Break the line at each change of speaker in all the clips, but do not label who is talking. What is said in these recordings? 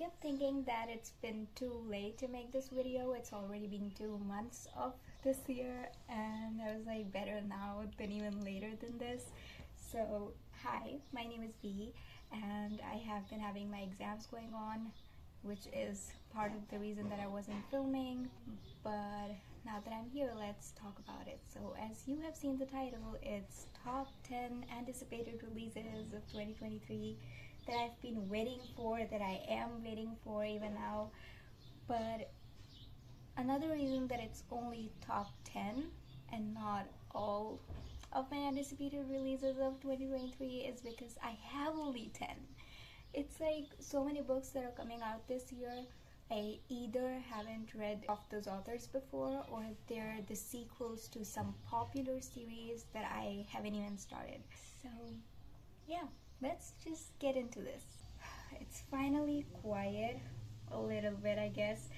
kept thinking that it's been too late to make this video. It's already been 2 months of this year, and I was like, better now than even later than this. So hi, my name is V, and I have been having my exams going on, which is part of the reason that I wasn't filming. But now that I'm here, let's talk about it. So as you have seen the title, it's top 10 anticipated releases of 2023 that I've been waiting for, that I am waiting for even now. But another reason that it's only top 10 and not all of my anticipated releases of 2023 is because I have only 10. It's like so many books that are coming out this year. I either haven't read of those authors before, or they're the sequels to some popular series that I haven't even started. So yeah, let's just get into this. It's finally quiet a little bit, I guess.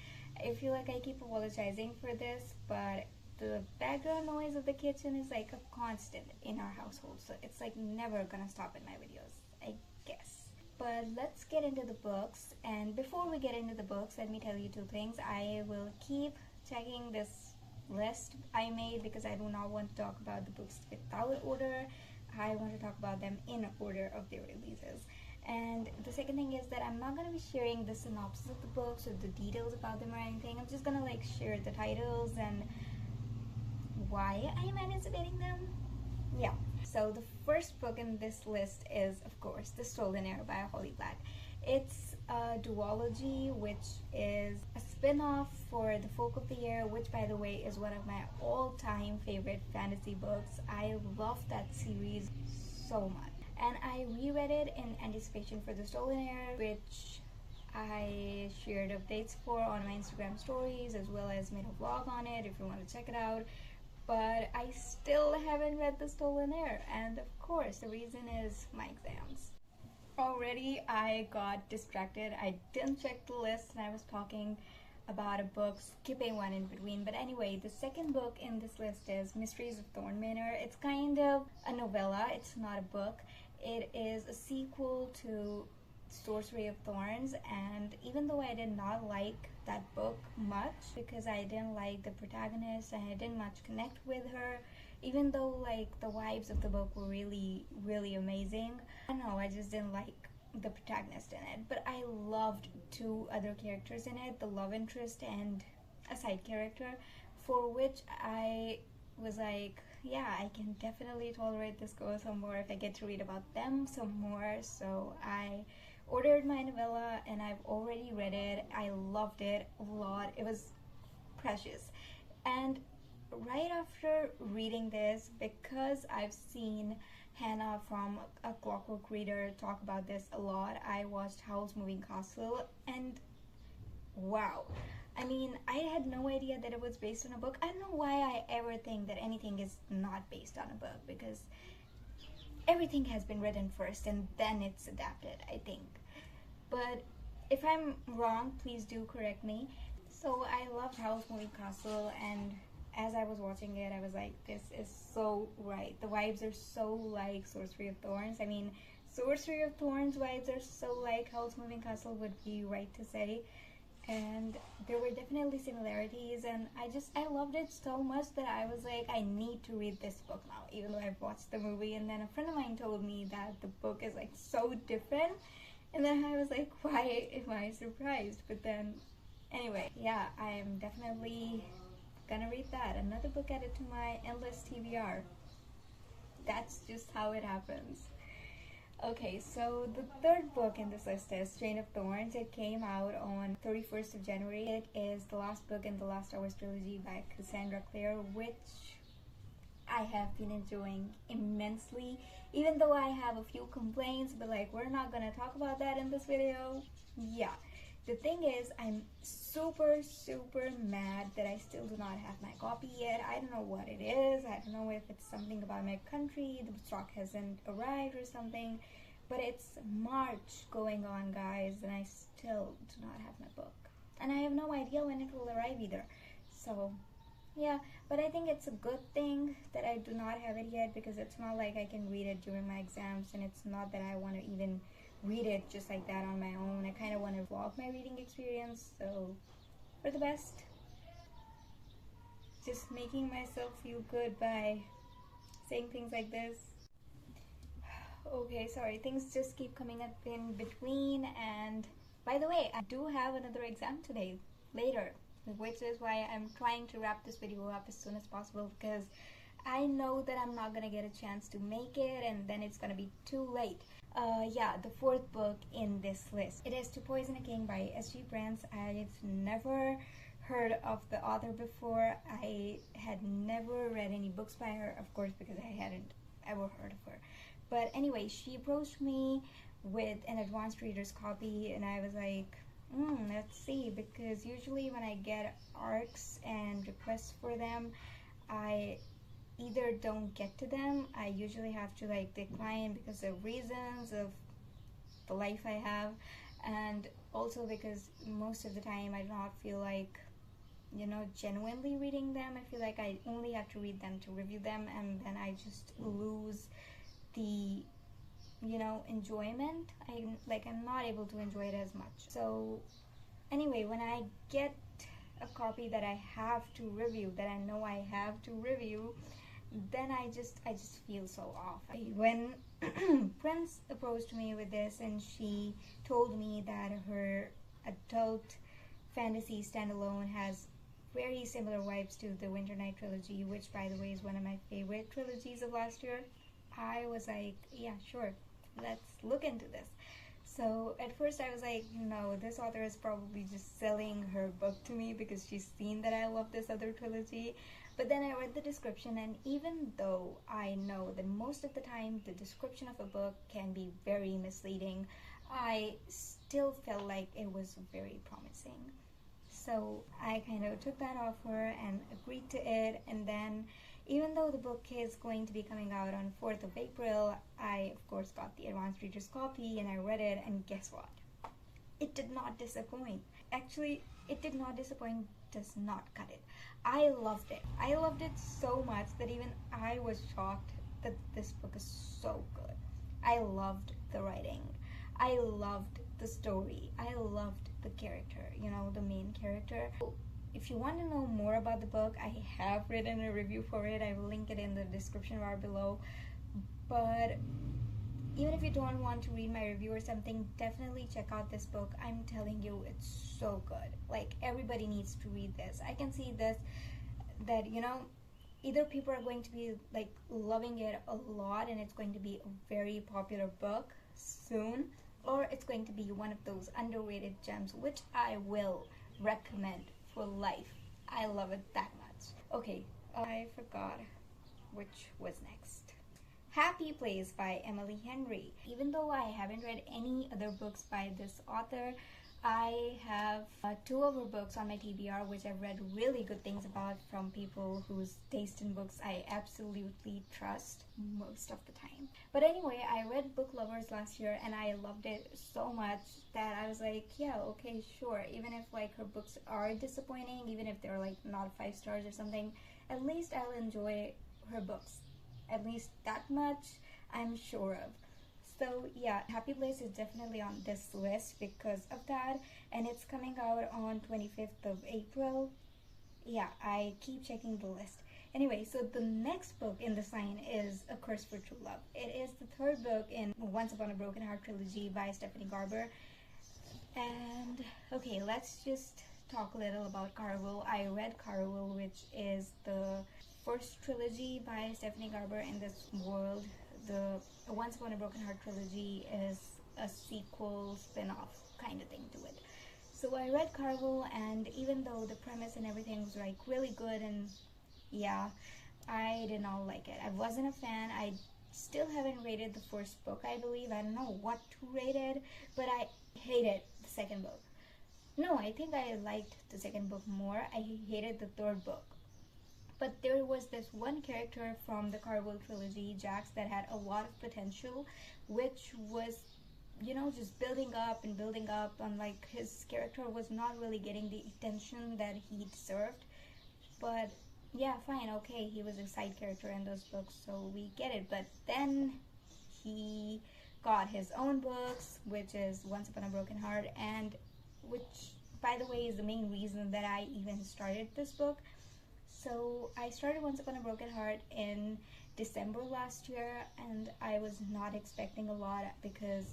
I feel like I keep apologizing for this, but the background noise of the kitchen is like a constant in our household, so it's like never gonna stop in my videos, I guess. But let's get into the books, and before we get into the books, let me tell you two things. I will keep checking this list I made because I do not want to talk about the books without order. I want to talk about them in order of their releases. And the second thing is that I'm not going to be sharing the synopsis of the books or the details about them or anything. I'm just going to like share the titles and why I am anticipating them. Yeah. So the first book in this list is, of course, The Stolen Heir by Holly Black. It's a duology, which is a spin-off for The Folk of the Year, which, by the way, is one of my all-time favorite fantasy books. I love that series so much. And I reread it in anticipation for The Stolen Heir, which I shared updates for on my Instagram stories, as well as made a vlog on it if you want to check it out. But I still haven't read The Stolen Heir, and of course the reason is my exams. Already I got distracted. I didn't check the list and I was talking about a book, skipping one in between. But anyway, the second book in this list is Mysteries of Thorn Manor. It's kind of a novella, it's not a book. It is a sequel to Sorcery of Thorns, and even though I did not like that book much because I didn't like the protagonist and I didn't much connect with her, even though like the vibes of the book were really amazing, I don't know, I just didn't like the protagonist in it. But I loved two other characters in it, the love interest and a side character, for which I was like, yeah, I can definitely tolerate this girl some more if I get to read about them some more. So I ordered my novella and I've already read it. I loved it a lot. It was precious. And right after reading this, because I've seen Hannah from A Clockwork Reader talk about this a lot, I watched Howl's Moving Castle, and wow. I mean, I had no idea that it was based on a book. I don't know why I ever think that anything is not based on a book, because everything has been written first and then it's adapted, I think. But if I'm wrong, please do correct me. So I loved Howl's Moving Castle, and as I was watching it, I was like, this is so right. The vibes are so like Sorcery of Thorns. I mean, Sorcery of Thorns vibes are so like Howl's Moving Castle would be right to say. And there were definitely similarities, and I loved it so much that I was like, I need to read this book now, even though I've watched the movie. And then a friend of mine told me that the book is like so different, and then I was like, why am I surprised? But then anyway, yeah, I am definitely gonna read that. Another book added to my endless TBR. That's just how it happens. Okay, so the third book in this list is Chain of Thorns. It came out on 31st of January. It is the last book in the Last Hours trilogy by Cassandra Clare, which I have been enjoying immensely, even though I have a few complaints, but like, we're not gonna talk about that in this video. Yeah, the thing is, I'm super mad that I still do not have my copy yet. I don't know what it is. I don't know if it's something about my country, the stock hasn't arrived or something, but it's March going on, guys, and I still do not have my book, and I have no idea when it will arrive either. So yeah, but I think it's a good thing that I do not have it yet, because it's not like I can read it during my exams, and it's not that I want to even read it just like that on my own. I kind of want to vlog my reading experience, so for the best, just making myself feel good by saying things like this. Okay, sorry, things just keep coming up in between. And by the way, I do have another exam today, later, which is why I'm trying to wrap this video up as soon as possible, because I know that I'm not gonna get a chance to make it, and then it's gonna be too late. Yeah, the fourth book in this list. It is To Poison a King by S.G. Brands. I've never heard of the author before. I had never read any books by her, of course, because I hadn't ever heard of her. But anyway, she approached me with an advanced reader's copy, and I was like, let's see, because usually when I get ARCs and requests for them, I either don't get to them. I usually have to like decline because of reasons of the life I have, and also because most of the time I do not feel like, you know, genuinely reading them. I feel like I only have to read them to review them, and then I just lose the, you know, enjoyment. I'm not able to enjoy it as much. So anyway, when I get a copy that I have to review, that I know I have to review, then I just feel so off. When Prince approached me with this, and she told me that her adult fantasy standalone has very similar vibes to the Winter Night trilogy, which by the way is one of my favorite trilogies of last year, I was like, yeah, sure, let's look into this. So at first I was like, no, this author is probably just selling her book to me because she's seen that I love this other trilogy. But then I read the description, and even though I know that most of the time the description of a book can be very misleading, I still felt like it was very promising. So I kind of took that offer and agreed to it, and then even though the book is going to be coming out on 4th of April, I of course got the advanced reader's copy and I read it, and guess what? It did not disappoint. Actually, it did not disappoint, does not cut it. I loved it. I loved it so much that even I was shocked that this book is so good. I loved the writing. I loved the story. I loved the character, you know, the main character. If you want to know more about the book, I have written a review for it. I will link it in the description bar below. But even if you don't want to read my review or something, definitely check out this book. I'm telling you, it's so good. Like, everybody needs to read this. I can see this, that, you know, either people are going to be like loving it a lot and it's going to be a very popular book soon, or it's going to be one of those underrated gems, which I will recommend for life. I love it that much. Okay, I forgot which was next. Happy Place by Emily Henry. Even though I haven't read any other books by this author, I have 2 of her books on my TBR, which I've read really good things about from people whose taste in books I absolutely trust most of the time. But anyway, I read Book Lovers last year and I loved it so much that I was like, yeah, okay, sure. Even if like her books are disappointing, even if they're like not 5 stars or something, at least I'll enjoy her books. At least that much I'm sure of. So yeah, Happy Place is definitely on this list because of that, and it's coming out on 25th of April. Yeah, I keep checking the list. Anyway, so the next book in the sign is A Curse for True Love. It is the 3rd book in Once Upon a Broken Heart trilogy by Stephanie Garber. And okay, let's just talk a little about Carvel. I read Carvel, which is the 1st trilogy by Stephanie Garber in this world. The Once Upon a Broken Heart trilogy is a sequel, spin-off kind of thing to it. So I read Carvel, and even though the premise and everything was like really good, and yeah, I did not like it. I wasn't a fan. I still haven't rated the 1st book, I believe. I don't know what to rate it, but I hated the 2nd book. No, I think I liked the 2nd book more. I hated the 3rd book. But there was this one character from the Carvel trilogy, Jax, that had a lot of potential, which was, you know, just building up, and like his character was not really getting the attention that he deserved. But yeah, fine, okay, he was a side character in those books, so we get it. But then he got his own books, which is Once Upon a Broken Heart, and which, by the way, is the main reason that I even started this book. So I started Once Upon a Broken Heart in December last year, and I was not expecting a lot because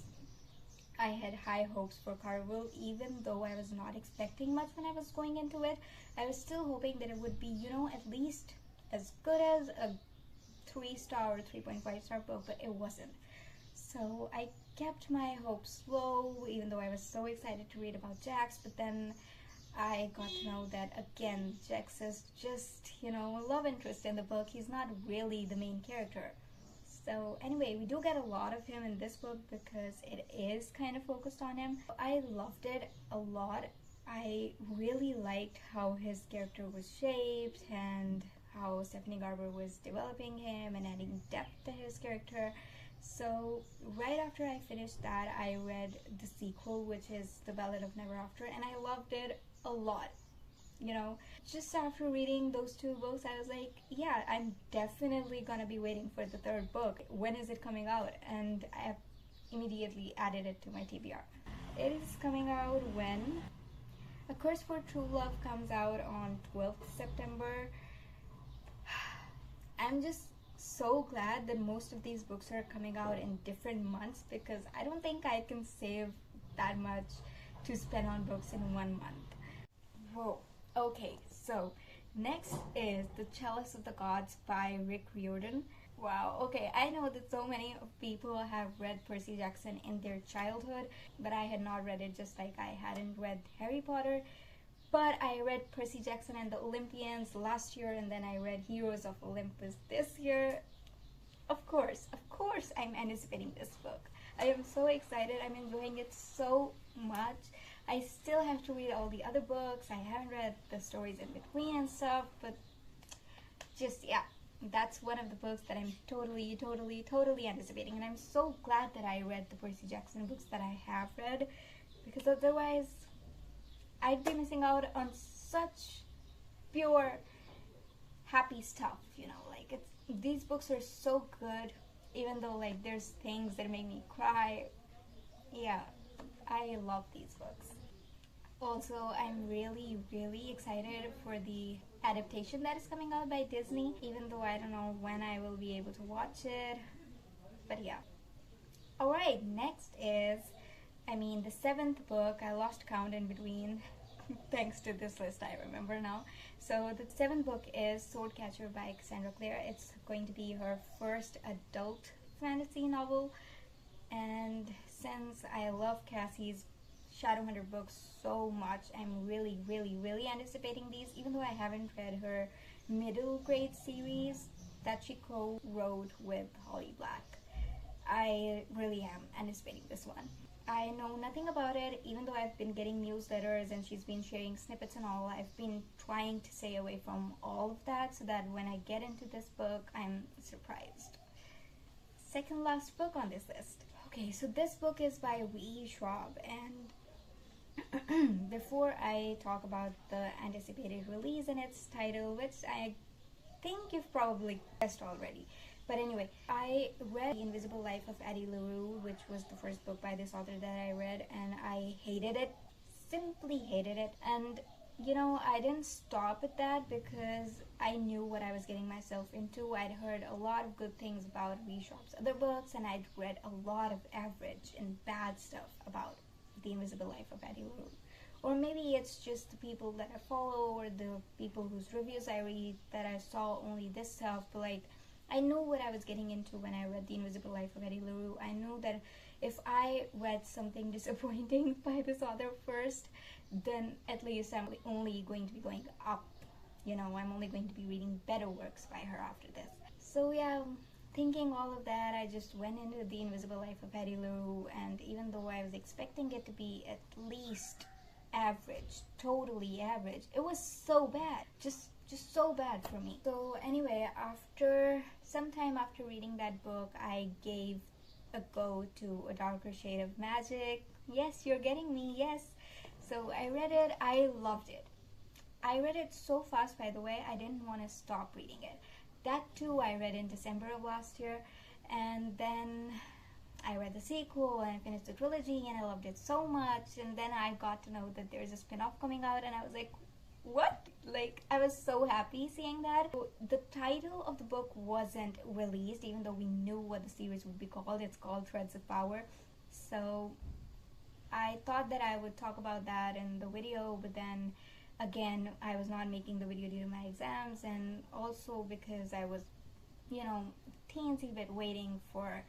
I had high hopes for Carvel. Even though I was not expecting much when I was going into it, I was still hoping that it would be, you know, at least as good as a 3-star or 3.5-star book, but it wasn't. So I kept my hopes low, even though I was so excited to read about Jax, but then I got to know that, again, Jax is just, you know, a love interest in the book. He's not really the main character. So anyway, we do get a lot of him in this book because it is kind of focused on him. I loved it a lot. I really liked how his character was shaped and how Stephanie Garber was developing him and adding depth to his character. So right after I finished that, I read the sequel, which is The Ballad of Never After, and I loved it a lot. You know, just after reading those two books, I was like, yeah, I'm definitely gonna be waiting for the third book. When is it coming out? And I have immediately added it to my TBR. It is coming out when A Curse for True Love comes out on 12th September. I'm just so glad that most of these books are coming out in different months, because I don't think I can save that much to spend on books in 1 month. Whoa. Okay, so next is The Chalice of the Gods by Rick Riordan. Wow, okay, I know that so many people have read Percy Jackson in their childhood, but I had not read it, just like I hadn't read Harry Potter. But I read Percy Jackson and the Olympians last year, and then I read Heroes of Olympus this year. Of course, I'm anticipating this book. I am so excited. I'm enjoying it so much. I still have to read all the other books. I haven't read the stories in between and stuff, but just, yeah, that's one of the books that I'm totally anticipating. And I'm so glad that I read the Percy Jackson books that I have read, because otherwise I'd be missing out on such pure happy stuff, you know, like these books are so good, even though like there's things that make me cry. Yeah, I love these books. Also, I'm really excited for the adaptation that is coming out by Disney, even though I don't know when I will be able to watch it, but yeah. Alright, next is, the 7th book. I lost count in between. Thanks to this list, I remember now. So the 7th book is Swordcatcher by Cassandra Clare. It's going to be her first adult fantasy novel, and since I love Cassie's Shadowhunter books so much, I'm really anticipating these, even though I haven't read her middle grade series that she co-wrote with Holly Black. I really am anticipating this one. I know nothing about it, even though I've been getting newsletters and she's been sharing snippets and all. I've been trying to stay away from all of that so that when I get into this book, I'm surprised. Second last book on this list. Okay, so this book is by V.E. Schwab, and before I talk about the anticipated release and its title, which I think you've probably guessed already, but anyway, I read The Invisible Life of Addie LaRue, which was the first book by this author that I read, and I hated it, simply hated it. And you know, I didn't stop at that because I knew what I was getting myself into. I'd heard a lot of good things about V. Schwab's other books, and I'd read a lot of average and bad stuff about The Invisible Life of Addie LaRue. Or maybe it's just the people that I follow or the people whose reviews I read that I saw only this stuff, but like, I knew what I was getting into when I read The Invisible Life of Addie LaRue. I knew that if I read something disappointing by this author first, then at least I'm only going to be going up. You know, I'm only going to be reading better works by her after this. So yeah, thinking all of that, I just went into The Invisible Life of Addie LaRue, and even though I was expecting it to be at least average, totally average, it was so bad. Just so bad for me. So anyway, sometime after reading that book, I gave a go to A Darker Shade of Magic. Yes, you're getting me, yes. So I read it, I loved it. I read it so fast, by the way, I didn't want to stop reading it. That too I read in December of last year, and then I read the sequel and I finished the trilogy and I loved it so much, and then I got to know that there's a spin-off coming out and I was like, what? Like, I was so happy seeing that. The title of the book wasn't released, even though we knew what the series would be called. It's called Threads of Power. So I thought that I would talk about that in the video, but then again, I was not making the video due to my exams, and also because I was, you know, teensy bit waiting for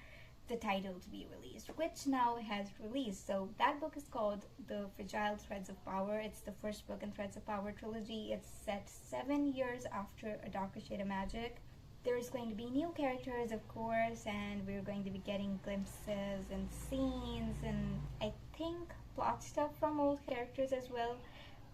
the title to be released, which now has released. So that book is called The Fragile Threads of Power. It's the first book in Threads of Power trilogy. It's set 7 years after A Darker Shade of Magic. There's going to be new characters, of course, and we're going to be getting glimpses and scenes and I think plot stuff from old characters as well.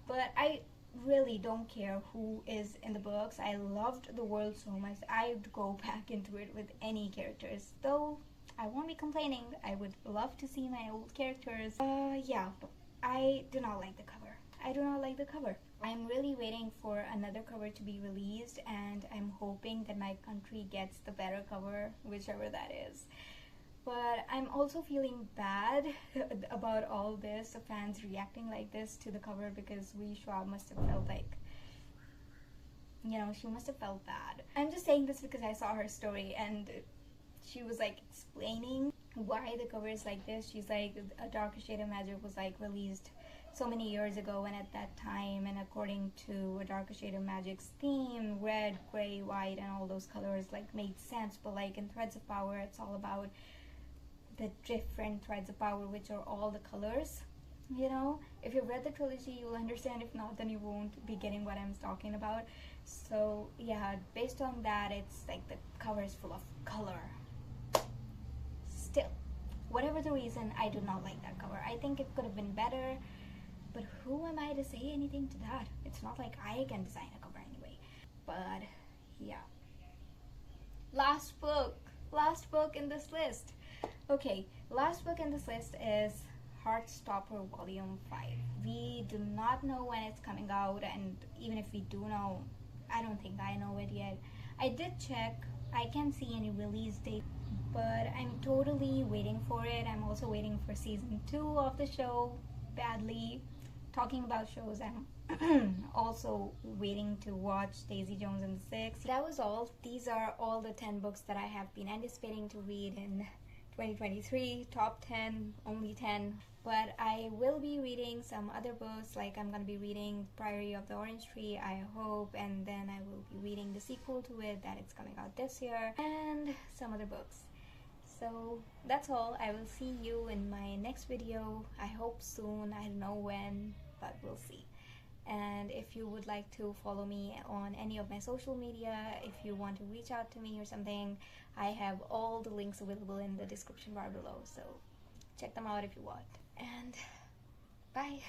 But I really don't care who is in the books. I loved the world so much. I'd go back into it with any characters, though I won't be complaining. I would love to see my old characters. Yeah, but I do not like the cover. I do not like the cover. I'm really waiting for another cover to be released, and I'm hoping that my country gets the better cover, whichever that is. But I'm also feeling bad about all this, the fans reacting like this to the cover, because 𝐒𝐨 must have felt like, you know, she must have felt bad. I'm just saying this because I saw her story and she was like explaining why the cover is like this. She's like, A Darker Shade of Magic was like released so many years ago, and at that time, and according to A Darker Shade of Magic's theme, red, gray, white, and all those colors like made sense. But like in Threads of Power, it's all about the different threads of power, which are all the colors. You know, if you've read the trilogy, you'll understand. If not, then you won't be getting what I'm talking about. So yeah, based on that, it's like the cover is full of color. Still, whatever the reason, I do not like that cover. I think it could have been better, but who am I to say anything to that? It's not like I can design a cover anyway. But yeah, last book in this list. Okay, last book in this list is Heartstopper Volume 5. We do not know when it's coming out, and even if we do know, I don't think I know it yet. I did check. I can't see any release date, but I'm totally waiting for it. I'm also waiting for season 2 of the show badly. Talking about shows, I'm also waiting to watch Daisy Jones and the Six. That was all. These are all the 10 books that I have been anticipating to read in 2023. Top 10, only 10. But I will be reading some other books, like I'm going to be reading Priory of the Orange Tree, I hope, and then I will be reading the sequel to it that it's coming out this year, and some other books. So that's all. I will see you in my next video. I hope soon. I don't know when, but we'll see. And if you would like to follow me on any of my social media, if you want to reach out to me or something, I have all the links available in the description bar below, so check them out if you want. And bye.